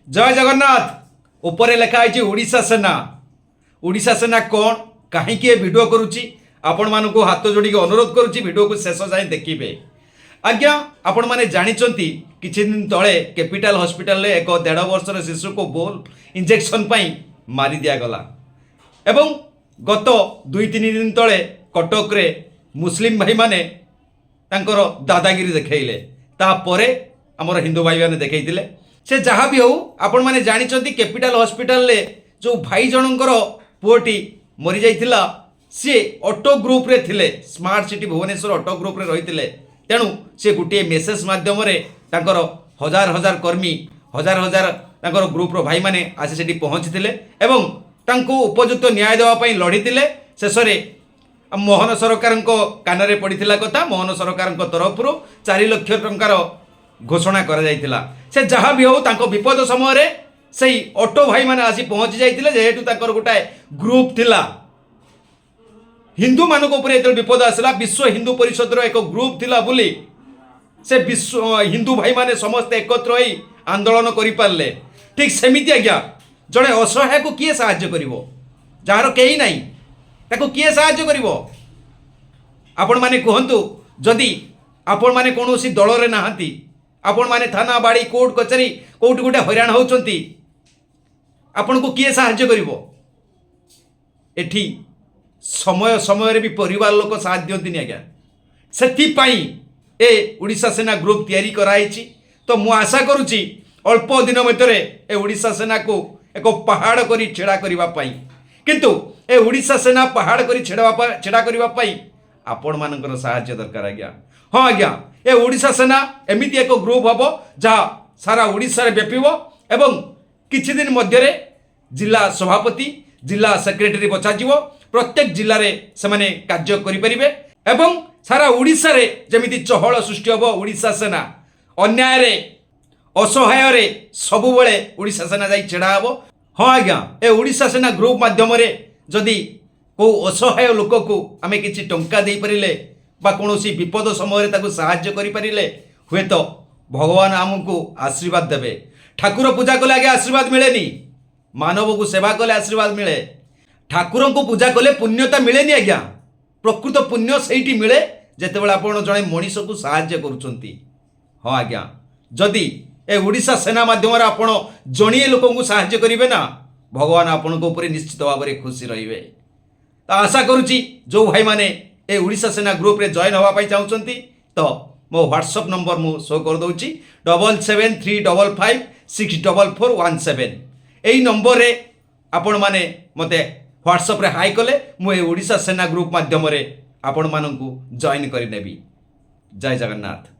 जय जगन्नाथ ऊपर लिखाई ओडिशा सेना। ओडिशा सेना कौन कहीं वीडियो करुच्ची आपण मानक हाथ जोड़ी अनुरोध करुच्ची वीडियो को शेष जाए देखिए। आज्ञा आपण मैंने जानते किछि दिन तले कैपिटल हॉस्पिटल रे एक 1.5 वर्षर शिशु को बोल इंजेक्शन पाई मारी दिगला एवं गत 2-3 दिन तले कटक रे मुस्लिम भाई माने तांकर दादागिरी देखैले तापरे आमर हिंदू भाई मैंने देखैतिले। से जहाँ भी हो आपण मैंने जानते कैपिटल हॉस्पिटल रे जो भाई जनकर पुओटी मरी जाइथिला सी ऑटो ग्रुप रे थिले smart city Bhubaneswar auto group रे रहिथिले। तेणु से गोटे मेसेज माध्यम तांकर हजार हजार कर्मी हजार हजार तांकर ग्रुप रो भाई माने आसी सेठी पहुंचीथिले एवं तांको उपयुक्त न्याय देवा पई लढिथिले। शेष में मोहन सरकार कान में पड़ता कथा मोहन सरकार तरफ 4 लाख टंकार घोषणा करा जाइथिला। से जहाँ भी हो तांको विपद समय से ऑटो भाई माने आसी पहुंची जाइथिले जेहेतु तांकर गोटाए ग्रुप थिला हिंदू मानक ऊपर जो विपद आसला विश्व हिंदू परिषद रो एक ग्रुप थिला बोली से विश्व हिंदू भाई माने समस्त एकत्र होई आंदोलन करि पारले। ठीक सेमिति आज्ञा जड़े असहाय को किए साहाय्य करिवो जार केही नाही ताको किए साहाय्य करिवो। आपण माने कहंतु जदि आपण माने कोनोसी दल रे नाहंती आपण माने थाना बाड़ी कोर्ट कचेरी कोर्ट गोटे हैरान होउचंती आपण को किए साहाय्य करिवो। एठी समय समय भी परिवार लोक साथ दियंती आज्ञा से ए ओडिशा सेना ग्रुप तैयारी कराई। तो मु आशा करुच्ची अल्प दिन मध्य ए ओडिशा सेना को एक पहाड़ करी छेड़ा करिबा पाई किंतु ए ओडिशा सेना पहाड़ करी छेड़ा करिबा पाई आपण मानकर साहाय्य दरकार आज्ञा। हाँ आज्ञा ए ओडिशा सेना एमिति एक ग्रुप हम जहाँ सारा ओडिशा रे व्यापीबो एवं किछि दिन मध्य जिला सभापति जिला सेक्रेटरी बचाजिवो प्रत्येक जिले में से माने कार्य करें एवं सारा ओडिशा रे जमिति चहल सृष्टि हम। ओडिशा सेना अन्याय रे असहाय रे सबु बेले ओडिशा सेना जाई छेड़ा हम। हाँ आज्ञा ए ओडिशा सेना ग्रुप माध्यम जदि को असहाय लोक को आमे किछि टंका दे परिले बा कोनोसी विपद समय ताको साहाय्य करि परिले हुए तो भगवान आमको आशीर्वाद देबे। ठाकुर पूजा कले आगे आशीर्वाद मिलेनी मानव को सेवा कले आशीर्वाद मिले ठाकुर को पूजा कले पुण्यता मिलेनी आज्ञा। प्रकृत पुण्य सेठी मिले जेतेबेले आपण जणे मनीष को साहाय्य करूछंती। हाँ आज्ञा जदि ए ओडिशा सेना माध्यम आपण जणिए लोक को साहाय्य करिवे ना भगवान आपण को ऊपर निश्चित भाव में खुशी रहिबे। तो आशा करुच्ची जो भाई माने ए ओडिशा सेना ग्रुप रे जॉइन होवा पाई चाहउछंती तो मो व्हाट्सएप नंबर मु शो कर दउची 7735564417 एई नंबर रे आपण माने मते व्हाट्सएप रे हाई कले मु ए ओडिशा सेना ग्रुप माध्यम रे आपण माननकु जॉइन करि नेबी। जय जगन्नाथ।